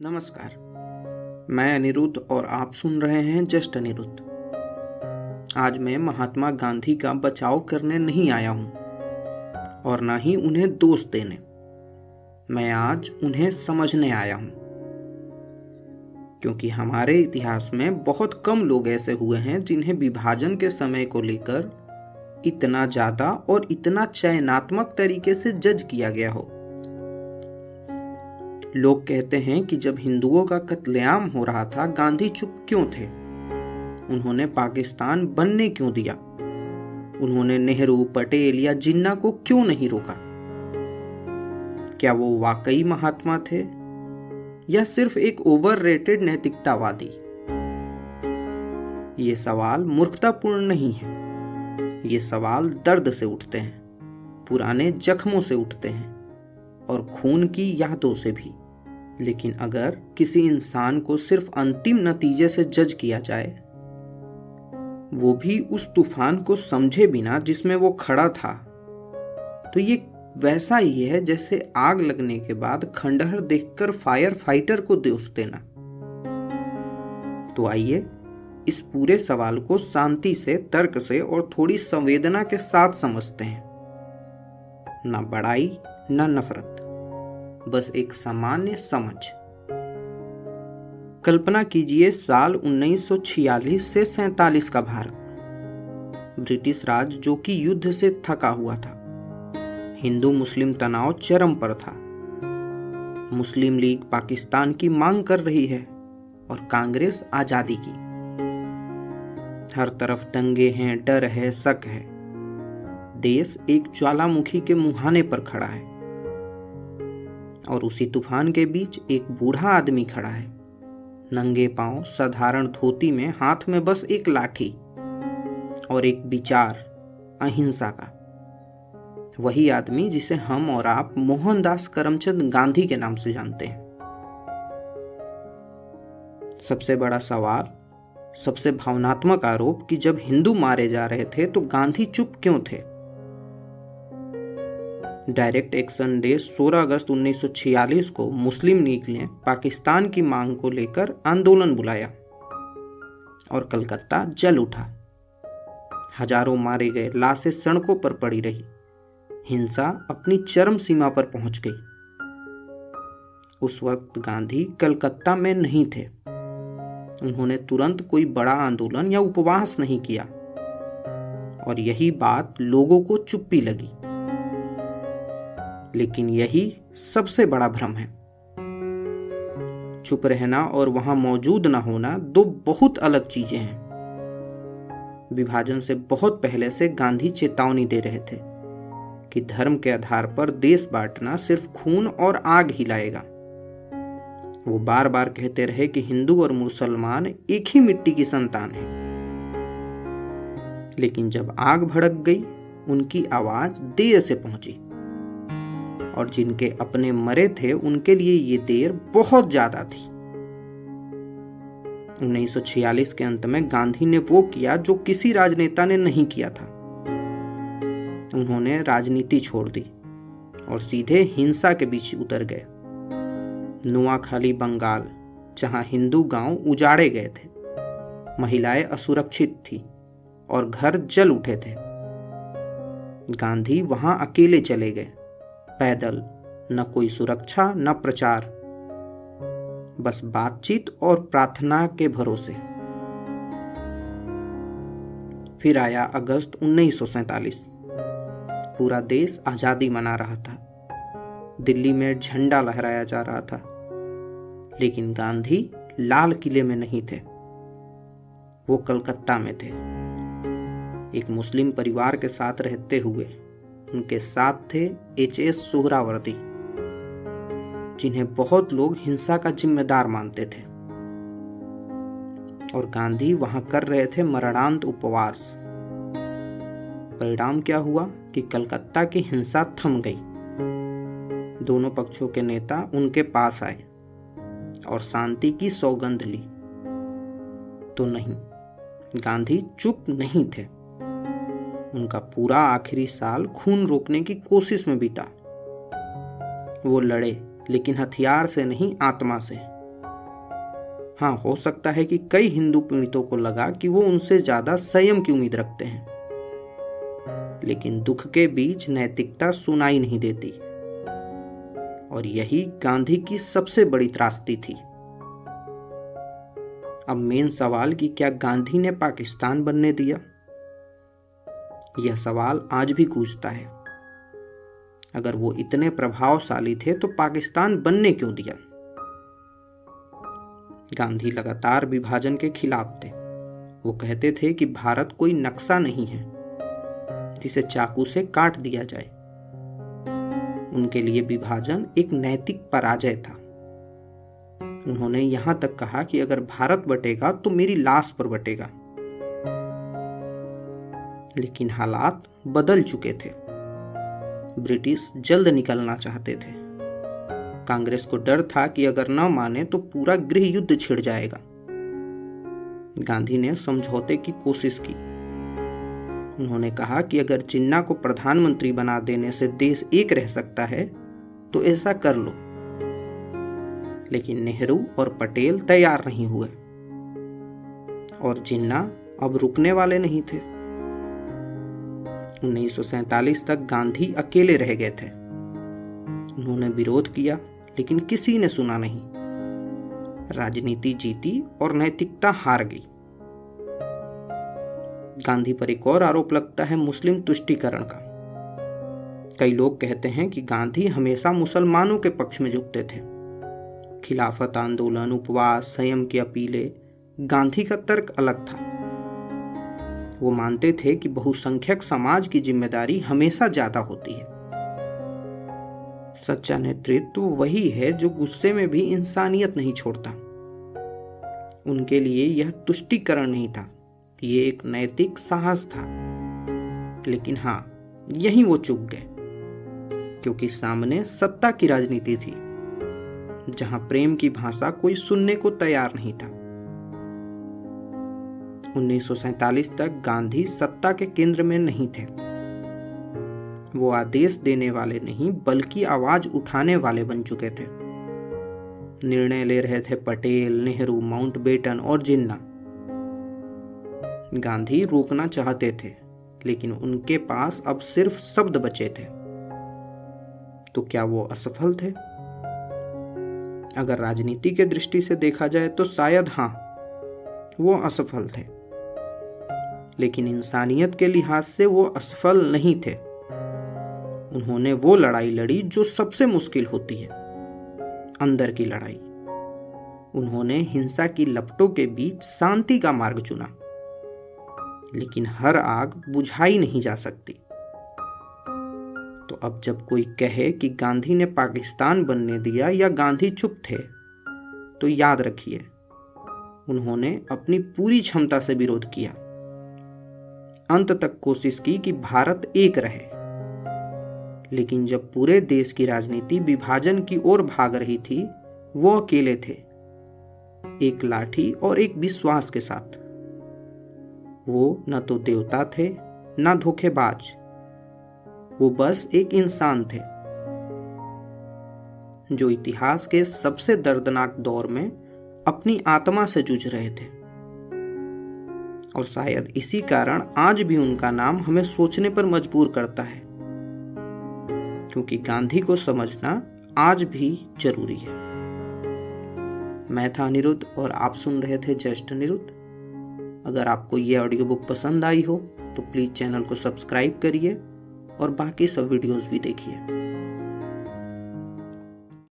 नमस्कार। मैं अनिरुद्ध और आप सुन रहे हैं जस्ट अनिरुद्ध। आज मैं महात्मा गांधी का बचाव करने नहीं आया हूं और ना ही उन्हें दोष देने। मैं आज उन्हें समझने आया हूं, क्योंकि हमारे इतिहास में बहुत कम लोग ऐसे हुए हैं जिन्हें विभाजन के समय को लेकर इतना ज्यादा और इतना चयनात्मक तरीके से जज किया गया हो। लोग कहते हैं कि जब हिंदुओं का कत्लेआम हो रहा था, गांधी चुप क्यों थे? उन्होंने पाकिस्तान बनने क्यों दिया? उन्होंने नेहरू, पटेल या जिन्ना को क्यों नहीं रोका? क्या वो वाकई महात्मा थे या सिर्फ एक ओवररेटेड नैतिकतावादी? ये सवाल मूर्खतापूर्ण नहीं है। ये सवाल दर्द से उठते हैं, पुराने जख्मों से उठते हैं और खून की यादों से भी। लेकिन अगर किसी इंसान को सिर्फ अंतिम नतीजे से जज किया जाए, वो भी उस तूफान को समझे बिना जिसमें वो खड़ा था, तो ये वैसा ही है जैसे आग लगने के बाद खंडहर देखकर फायर फाइटर को दोष देना। तो आइए इस पूरे सवाल को शांति से, तर्क से और थोड़ी संवेदना के साथ समझते हैं। ना बड़ाई ना नफरत, बस एक सामान्य समझ। कल्पना कीजिए साल 1946 से 47 का भारत। ब्रिटिश राज जो कि युद्ध से थका हुआ था। हिंदू मुस्लिम तनाव चरम पर था। मुस्लिम लीग पाकिस्तान की मांग कर रही है और कांग्रेस आजादी की। हर तरफ दंगे हैं, डर है, शक है। देश एक ज्वालामुखी के मुहाने पर खड़ा है और उसी तूफान के बीच एक बूढ़ा आदमी खड़ा है, नंगे पांव, साधारण धोती में, हाथ में बस एक लाठी और एक विचार, अहिंसा का। वही आदमी जिसे हम और आप मोहनदास करमचंद गांधी के नाम से जानते हैं। सबसे बड़ा सवाल, सबसे भावनात्मक आरोप कि जब हिंदू मारे जा रहे थे तो गांधी चुप क्यों थे? डायरेक्ट एक्शन डे 16 अगस्त 1946 को मुस्लिम लीग ने पाकिस्तान की मांग को लेकर आंदोलन बुलाया और कलकत्ता जल उठा। हजारों मारे गए, लाशें सड़कों पर पड़ी रही। हिंसा अपनी चरम सीमा पर पहुंच गई। उस वक्त गांधी कलकत्ता में नहीं थे। उन्होंने तुरंत कोई बड़ा आंदोलन या उपवास नहीं किया और यही बात लोगों को चुप्पी लगी। लेकिन यही सबसे बड़ा भ्रम है। चुप रहना और वहां मौजूद न होना दो बहुत अलग चीजें हैं। विभाजन से बहुत पहले से गांधी चेतावनी दे रहे थे कि धर्म के आधार पर देश बांटना सिर्फ खून और आग ही लाएगा। वो बार बार कहते रहे कि हिंदू और मुसलमान एक ही मिट्टी की संतान है। लेकिन जब आग भड़क गई, उनकी आवाज देर से पहुंची और जिनके अपने मरे थे उनके लिए ये देर बहुत ज्यादा थी। 1946 के अंत में गांधी ने वो किया जो किसी राजनेता ने नहीं किया था। उन्होंने राजनीति छोड़ दी और सीधे हिंसा के बीच उतर गए। नुआखाली बंगाल, जहां हिंदू गांव उजाड़े गए थे, महिलाएं असुरक्षित थी और घर जल उठे थे, गांधी वहां अकेले चले गए, पैदल, न कोई सुरक्षा न प्रचार, बस बातचीत और प्रार्थना के भरोसे। फिर आया अगस्त 1947। पूरा देश आजादी मना रहा था। दिल्ली में झंडा लहराया जा रहा था। लेकिन गांधी लाल किले में नहीं थे, वो कलकत्ता में थे। एक मुस्लिम परिवार के साथ रहते हुए उनके साथ थे एच.एस. सोहरावर्दी, जिन्हें बहुत लोग हिंसा का जिम्मेदार मानते थे। और गांधी वहां कर रहे थे मरणांत उपवास। परिणाम क्या हुआ कि कलकत्ता की हिंसा थम गई। दोनों पक्षों के नेता उनके पास आए और शांति की सौगंध ली। तो नहीं, गांधी चुप नहीं थे। उनका पूरा आखिरी साल खून रोकने की कोशिश में बीता। वो लड़े, लेकिन हथियार से नहीं, आत्मा से। हाँ, हो सकता है कि कई हिंदू पीड़ितों को लगा कि वो उनसे ज्यादा संयम की उम्मीद रखते हैं, लेकिन दुख के बीच नैतिकता सुनाई नहीं देती, और यही गांधी की सबसे बड़ी त्रासदी थी। अब मेन सवाल कि क्या गांधी ने पाकिस्तान बनने दिया? यह सवाल आज भी गूंजता है। अगर वो इतने प्रभावशाली थे तो पाकिस्तान बनने क्यों दिया? गांधी लगातार विभाजन के खिलाफ थे। वो कहते थे कि भारत कोई नक्शा नहीं है जिसे चाकू से काट दिया जाए। उनके लिए विभाजन एक नैतिक पराजय था। उन्होंने यहां तक कहा कि अगर भारत बटेगा तो मेरी लाश पर बटेगा। लेकिन हालात बदल चुके थे। ब्रिटिश जल्द निकलना चाहते थे। कांग्रेस को डर था कि अगर न माने तो पूरा गृह युद्ध छिड़ जाएगा। गांधी ने समझौते की कोशिश की। उन्होंने कहा कि अगर जिन्ना को प्रधानमंत्री बना देने से देश एक रह सकता है तो ऐसा कर लो। लेकिन नेहरू और पटेल तैयार नहीं हुए, और जिन्ना अब रुकने वाले नहीं थे। 1947 तक गांधी अकेले रह गए थे। उन्होंने विरोध किया, लेकिन किसी ने सुना नहीं। राजनीति जीती और नैतिकता हार गई। गांधी पर एक और आरोप लगता है मुस्लिम तुष्टीकरण का। कई लोग कहते हैं कि गांधी हमेशा मुसलमानों के पक्ष में झुकते थे। खिलाफत आंदोलन, उपवास, संयम की अपीलें, गांधी का तर्क अलग था। वो मानते थे कि बहुसंख्यक समाज की जिम्मेदारी हमेशा ज्यादा होती है। सच्चा नेतृत्व वही है जो गुस्से में भी इंसानियत नहीं छोड़ता। उनके लिए यह तुष्टीकरण नहीं था, ये एक नैतिक साहस था। लेकिन हाँ, यहीं वो चूक गए, क्योंकि सामने सत्ता की राजनीति थी, जहां प्रेम की भाषा कोई सुनने को तैयार नहीं था। 1947 तक गांधी सत्ता के केंद्र में नहीं थे। वो आदेश देने वाले नहीं, बल्कि आवाज उठाने वाले बन चुके थे। निर्णय ले रहे थे पटेल, नेहरू, माउंटबेटन और जिन्ना। गांधी रोकना चाहते थे, लेकिन उनके पास अब सिर्फ शब्द बचे थे। तो क्या वो असफल थे? अगर राजनीति के दृष्टि से देखा जाए तो शायद हाँ, वो असफल थे। लेकिन इंसानियत के लिहाज से वो असफल नहीं थे। उन्होंने वो लड़ाई लड़ी जो सबसे मुश्किल होती है, अंदर की लड़ाई। उन्होंने हिंसा की लपटों के बीच शांति का मार्ग चुना। लेकिन हर आग बुझाई नहीं जा सकती। तो अब जब कोई कहे कि गांधी ने पाकिस्तान बनने दिया या गांधी चुप थे, तो याद रखिए, उन्होंने अपनी पूरी क्षमता से विरोध किया। अंत तक कोशिश की कि भारत एक रहे। लेकिन जब पूरे देश की राजनीति विभाजन की ओर भाग रही थी, वो अकेले थे, एक लाठी और एक विश्वास के साथ। वो न तो देवता थे, न धोखेबाज। वो बस एक इंसान थे, जो इतिहास के सबसे दर्दनाक दौर में अपनी आत्मा से जूझ रहे थे। और शायद इसी कारण आज भी उनका नाम हमें सोचने पर मजबूर करता है, क्योंकि गांधी को समझना आज भी जरूरी है। मैं था अनिरुद्ध और आप सुन रहे थे जस्ट अनिरुद्ध। अगर आपको ये ऑडियो बुक पसंद आई हो तो प्लीज़ चैनल को सब्सक्राइब करिए और बाकी सब वीडियोस भी देखिए।